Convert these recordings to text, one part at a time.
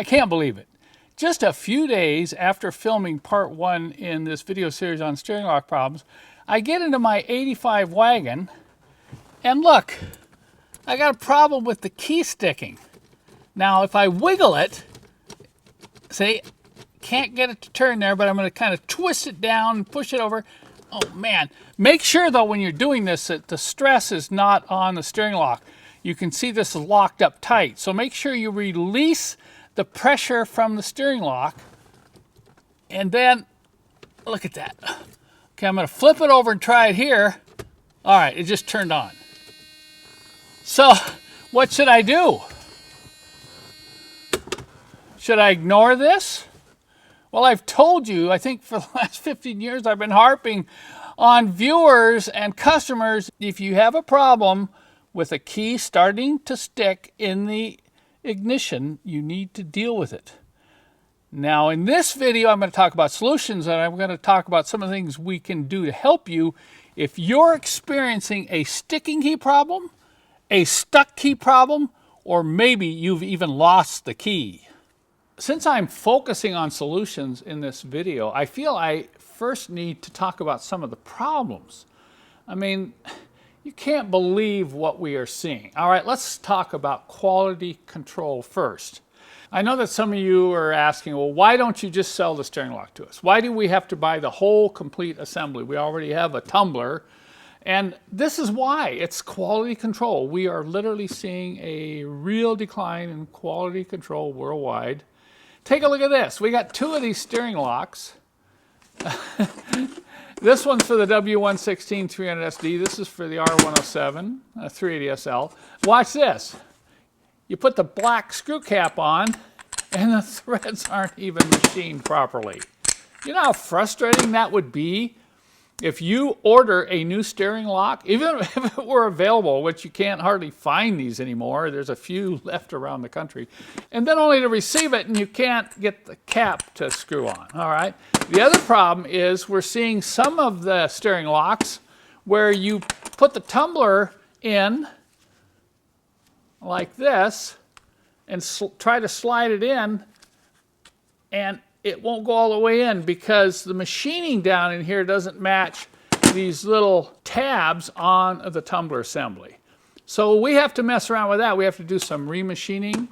can't believe it. Just a few days after filming part 1 in this video series on steering lock problems, I get into my 85 wagon and look, I got a problem with the key sticking. Now if I wiggle it, see, can't get it to turn there, but I'm going to kind of twist it down and push it over. Oh man. Make sure though when you're doing this that the stress is not on the steering lock. You can see this is locked up tight. So make sure you release the pressure from the steering lock. And then, look at that. Okay, I'm going to flip it over and try it here. All right, it just turned on. So what should I do? Should I ignore this? Well, I've told you, I think for the last 15 years, I've been harping on viewers and customers. If you have a problem with a key starting to stick in the ignition, you need to deal with it. Now, in this video, I'm going to talk about solutions, and I'm going to talk about some of the things we can do to help you if you're experiencing a sticking key problem, a stuck key problem, or maybe you've even lost the key. Since I'm focusing on solutions in this video, I feel I first need to talk about some of the problems. I mean, you can't believe what we are seeing. All right, let's talk about quality control first. I know that some of you are asking, well, why don't you just sell the steering lock to us? Why do we have to buy the whole complete assembly? We already have a tumbler. And this is why. It's quality control. We are literally seeing a real decline in quality control worldwide. Take a look at this. We got 2 of these steering locks. This one's for the W116 300SD. This is for the R107 380SL. Watch this. You put the black screw cap on and the threads aren't even machined properly. You know how frustrating that would be if you order a new steering lock, even if it were available, which you can't hardly find these anymore. There's a few left around the country. And then only to receive it and you can't get the cap to screw on, all right? The other problem is we're seeing some of the steering locks where you put the tumbler in like this and try to slide it in and it won't go all the way in because the machining down in here doesn't match these little tabs on the tumbler assembly. So we have to mess around with that. We have to do some remachining.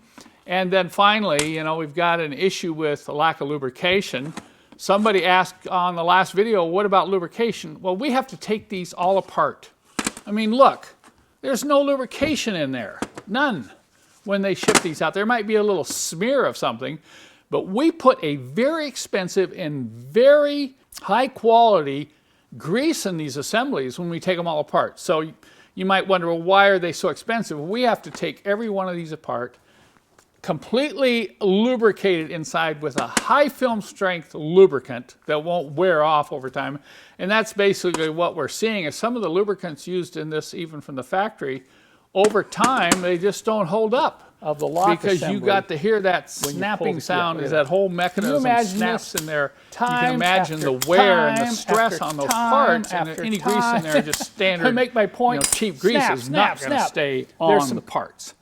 And then finally, you know, we've got an issue with the lack of lubrication. Somebody asked on the last video, what about lubrication? Well, we have to take these all apart. I mean, look, there's no lubrication in there. None when they ship these out. There might be a little smear of something, but we put a very expensive and very high quality grease in these assemblies when we take them all apart. So you might wonder, well, why are they so expensive? Well, we have to take every one of these apart, completely lubricated inside with a high film strength lubricant that won't wear off over time. And that's basically what we're seeing is some of the lubricants used in this, even from the factory, over time, they just don't hold up. Of the lock because assembly, you got to hear that snapping sound as that whole mechanism snaps in there. You can imagine the wear and the stress on those parts, and any grease in there, just standard, to make my point, cheap grease is not going to stay on the parts.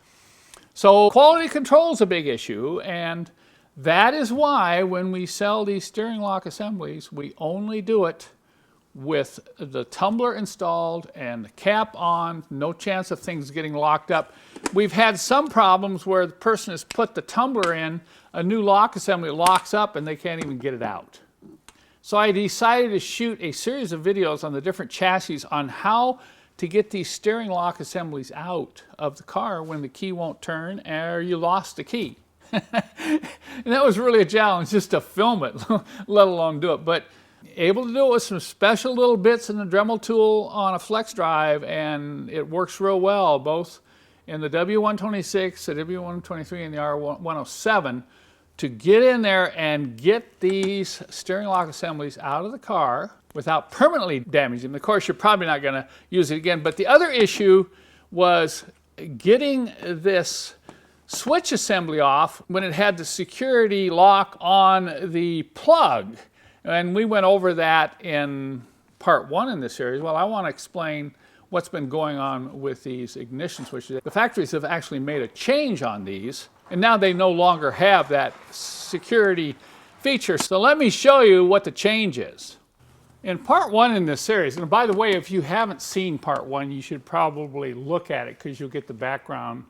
So quality control is a big issue, and that is why when we sell these steering lock assemblies, we only do it with the tumbler installed and the cap on, no chance of things getting locked up. We've had some problems where the person has put the tumbler in, a new lock assembly locks up and they can't even get it out. So I decided to shoot a series of videos on the different chassis on how to get these steering lock assemblies out of the car when the key won't turn or you lost the key. And that was really a challenge just to film it, let alone do it. But able to do it with some special little bits in the Dremel tool on a flex drive, and it works real well, both in the W126, the W123, and the R107, to get in there and get these steering lock assemblies out of the car without permanently damaging them. Of course, you're probably not going to use it again, but the other issue was getting this switch assembly off when it had the security lock on the plug. And we went over that in part 1 in this series. Well, I want to explain what's been going on with these ignition switches. The factories have actually made a change on these, and now they no longer have that security feature. So let me show you what the change is. In part 1 in this series, and by the way, if you haven't seen part 1, you should probably look at it because you'll get the background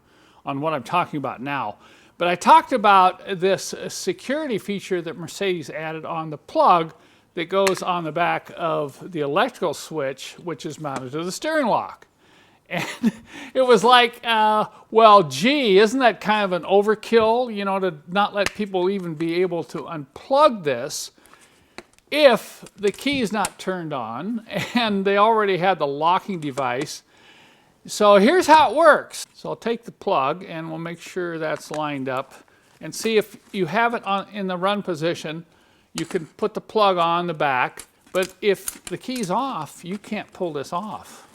on what I'm talking about now. But I talked about this security feature that Mercedes added on the plug that goes on the back of the electrical switch, which is mounted to the steering lock. And it was like, well, gee, isn't that kind of an overkill, you know, to not let people even be able to unplug this if the key is not turned on and they already had the locking device. So here's how it works. So I'll take the plug and we'll make sure that's lined up and see if you have it in the run position. You can put the plug on the back, but if the key's off, you can't pull this off.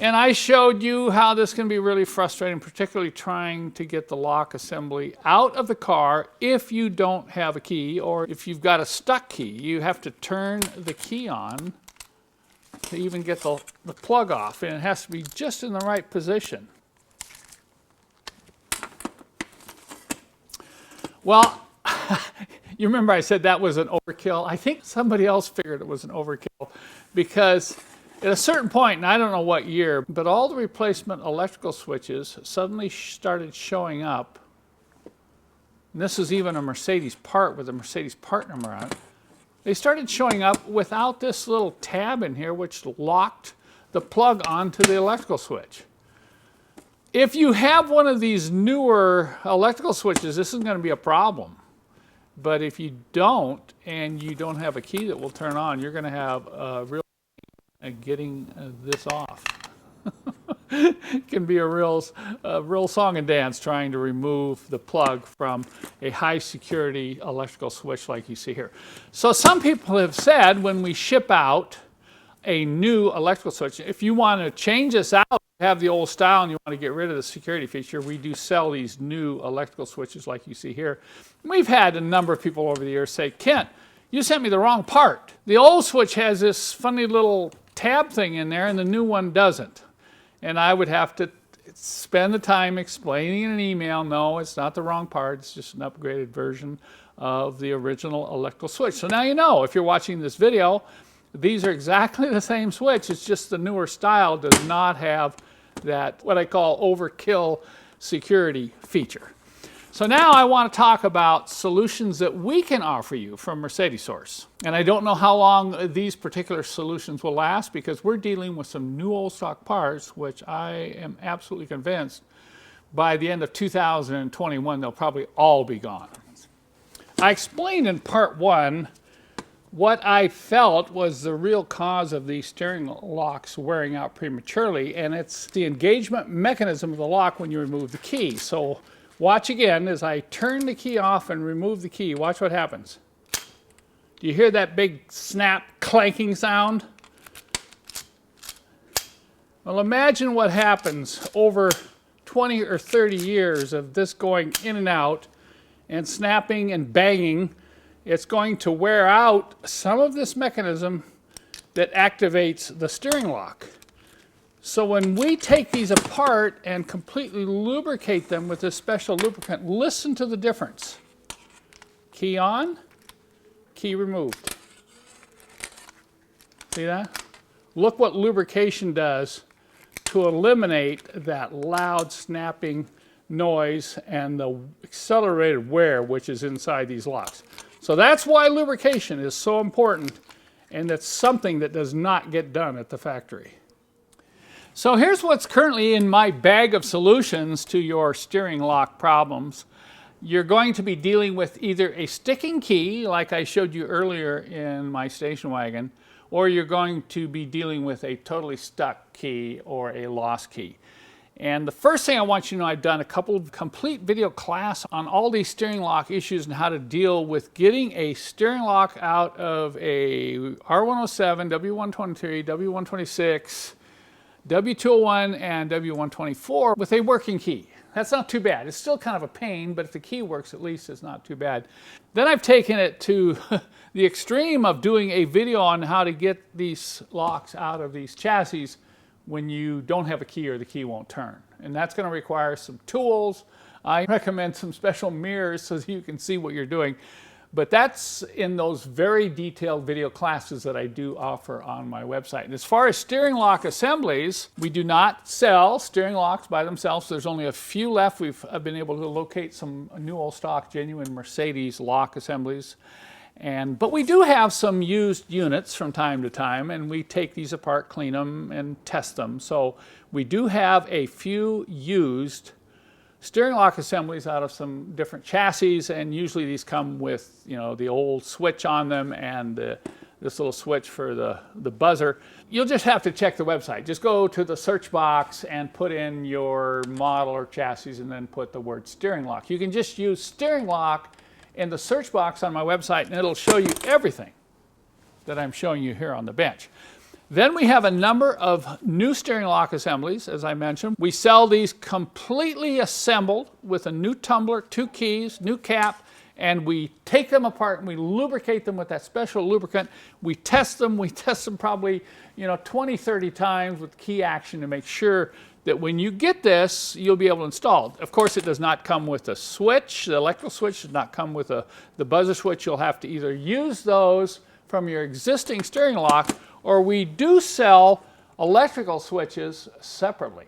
And I showed you how this can be really frustrating, particularly trying to get the lock assembly out of the car if you don't have a key, or if you've got a stuck key. You have to turn the key on to even get the plug off, and it has to be just in the right position. Well, you remember I said that was an overkill? I think somebody else figured it was an overkill because at a certain point, and I don't know what year, but all the replacement electrical switches suddenly started showing up. And this is even a Mercedes part with a Mercedes part number on it. They started showing up without this little tab in here which locked the plug onto the electrical switch. If you have one of these newer electrical switches, this is going to be a problem. But if you don't, and you don't have a key that will turn on, you're going to have a real getting this off. It can be a real song and dance trying to remove the plug from a high security electrical switch like you see here. So some people have said when we ship out a new electrical switch, if you want to change this out, have the old style and you want to get rid of the security feature, we do sell these new electrical switches like you see here. We've had a number of people over the years say, Kent, you sent me the wrong part. The old switch has this funny little tab thing in there and the new one doesn't. And I would have to spend the time explaining in an email, no, it's not the wrong part, it's just an upgraded version of the original electrical switch. So now you know, if you're watching this video, these are exactly the same switch, it's just the newer style does not have that, what I call overkill security feature. So now I want to talk about solutions that we can offer you from Mercedessource. And I don't know how long these particular solutions will last because we're dealing with some new old stock parts, which I am absolutely convinced by the end of 2021, they'll probably all be gone. I explained in part 1 what I felt was the real cause of these steering locks wearing out prematurely, and it's the engagement mechanism of the lock when you remove the key. So watch again as I turn the key off and remove the key. Watch what happens. Do you hear that big snap clanking sound? Well, imagine what happens over 20 or 30 years of this going in and out and snapping and banging. It's going to wear out some of this mechanism that activates the steering lock. So when we take these apart and completely lubricate them with this special lubricant, listen to the difference. Key on, key removed. See that? Look what lubrication does to eliminate that loud snapping noise and the accelerated wear which is inside these locks. So that's why lubrication is so important, and that's something that does not get done at the factory. So here's what's currently in my bag of solutions to your steering lock problems. You're going to be dealing with either a sticking key, like I showed you earlier in my station wagon, or you're going to be dealing with a totally stuck key or a lost key. And the first thing I want you to know, I've done a couple of complete video class on all these steering lock issues and how to deal with getting a steering lock out of a R107, W123, W126, W201 and W124 with a working key. That's not too bad. It's still kind of a pain, but if the key works, at least it's not too bad. Then I've taken it to the extreme of doing a video on how to get these locks out of these chassis when you don't have a key or the key won't turn. And that's going to require some tools. I recommend some special mirrors so that you can see what you're doing. But that's in those very detailed video classes that I do offer on my website. And as far as steering lock assemblies, we do not sell steering locks by themselves. There's only a few left. I've been able to locate some new old stock, genuine Mercedes lock assemblies. But we do have some used units from time to time, and we take these apart, clean them, and test them. So we do have a few used steering lock assemblies out of some different chassis, and usually these come with, you know, the old switch on them and this little switch for the buzzer. You'll just have to check the website. Just go to the search box and put in your model or chassis and then put the word steering lock. You can just use steering lock in the search box on my website and it'll show you everything that I'm showing you here on the bench. Then we have a number of new steering lock assemblies, as I mentioned. We sell these completely assembled with a new tumbler, 2 keys, new cap, and we take them apart and we lubricate them with that special lubricant. We test them probably, you know, 20, 30 times with key action to make sure that when you get this, you'll be able to install it. Of course, it does not come with a switch. The electrical switch does not come with the buzzer switch. You'll have to either use those from your existing steering lock, or we do sell electrical switches separately.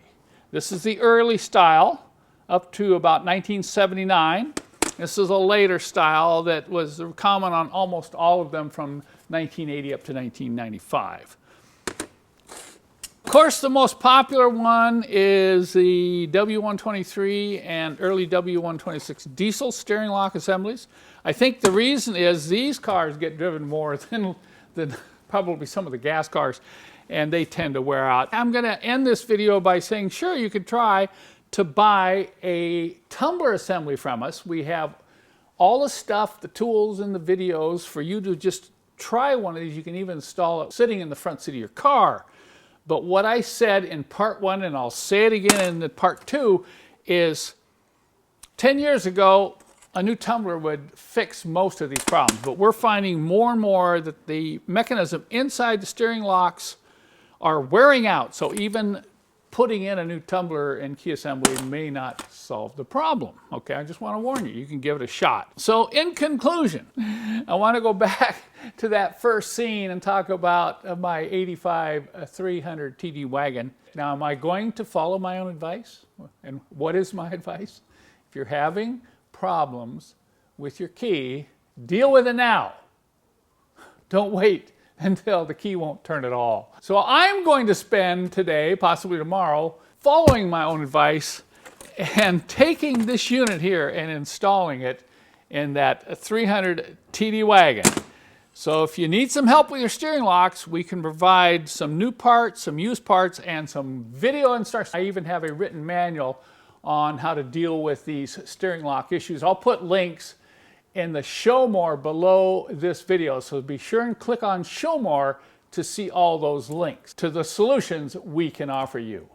This is the early style up to about 1979. This is a later style that was common on almost all of them from 1980 up to 1995. Of course, the most popular one is the W123 and early W126 diesel steering lock assemblies. I think the reason is these cars get driven more than probably some of the gas cars, and they tend to wear out. I'm going to end this video by saying, sure, you could try to buy a tumbler assembly from us. We have all the stuff, the tools, and the videos for you to just try one of these. You can even install it sitting in the front seat of your car. But what I said in part 1, and I'll say it again in part 2, is 10 years ago, a new tumbler would fix most of these problems. But we're finding more and more that the mechanism inside the steering locks are wearing out. So even putting in a new tumbler and key assembly may not solve the problem. Okay, I just want to warn you, you can give it a shot. So in conclusion, I want to go back to that first scene and talk about my 85 300 TD wagon. Now, am I going to follow my own advice? And what is my advice? If you're having problems with your key, deal with it now. Don't wait until the key won't turn at all. So I'm going to spend today, possibly tomorrow, following my own advice and taking this unit here and installing it in that 300 TD wagon. So if you need some help with your steering locks, we can provide some new parts, some used parts, and some video instructions. I even have a written manual on how to deal with these steering lock issues. I'll put links in the show more below this video, so be sure and click on show more to see all those links to the solutions we can offer you.